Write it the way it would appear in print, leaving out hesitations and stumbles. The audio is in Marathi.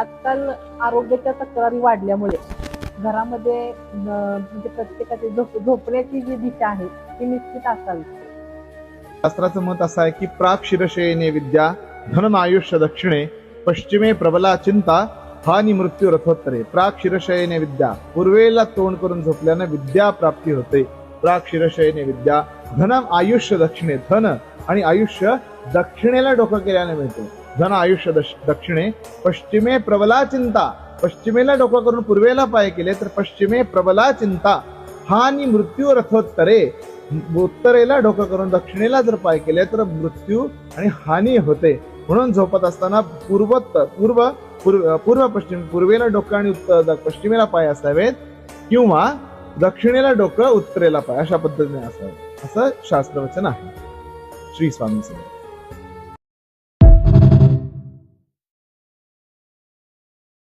आजकाल आरोग्याच्या तक्रारी वाढल्यामुळे घरामध्ये म्हणजे प्रत्येकाची झोपण्याची जी दिशा आहे ती निश्चित असावी. शास्त्राचं मत असं आहे की प्राक शिरशयने विद्या धनम आयुष्य दक्षिणे पश्चिमे प्रबला चिंता हानी मृत्यू रथोत्तरे. प्राक शिरशयने विद्या, पूर्वेला तोंड करून झोपल्यानं विद्या प्राप्ती होते. प्राक शिरशयने विद्या धनम आयुष्य दक्षिणे, धन आणि आयुष्य दक्षिणेला डोकं केल्याने मिळते. धन आयुष्य दक्षिणे पश्चिमे प्रबला चिंता, पश्चिमेला डोकं करून पूर्वेला पाय केले तर पश्चिमे प्रबला चिंता हानी मृत्यू रथोत्तरे. उत्तरेला डोकं करून दक्षिणेला जर पाय केले तर मृत्यू आणि हानी होते. म्हणून झोपत असताना पूर्व पश्चिम, पूर्वेला डोकं आणि पश्चिमेला पाय असावेत किंवा दक्षिणेला डोकं उत्तरेला पाय अशा पद्धतीने असावे असं शास्त्रवचन आहे. श्री स्वामी समर्थ.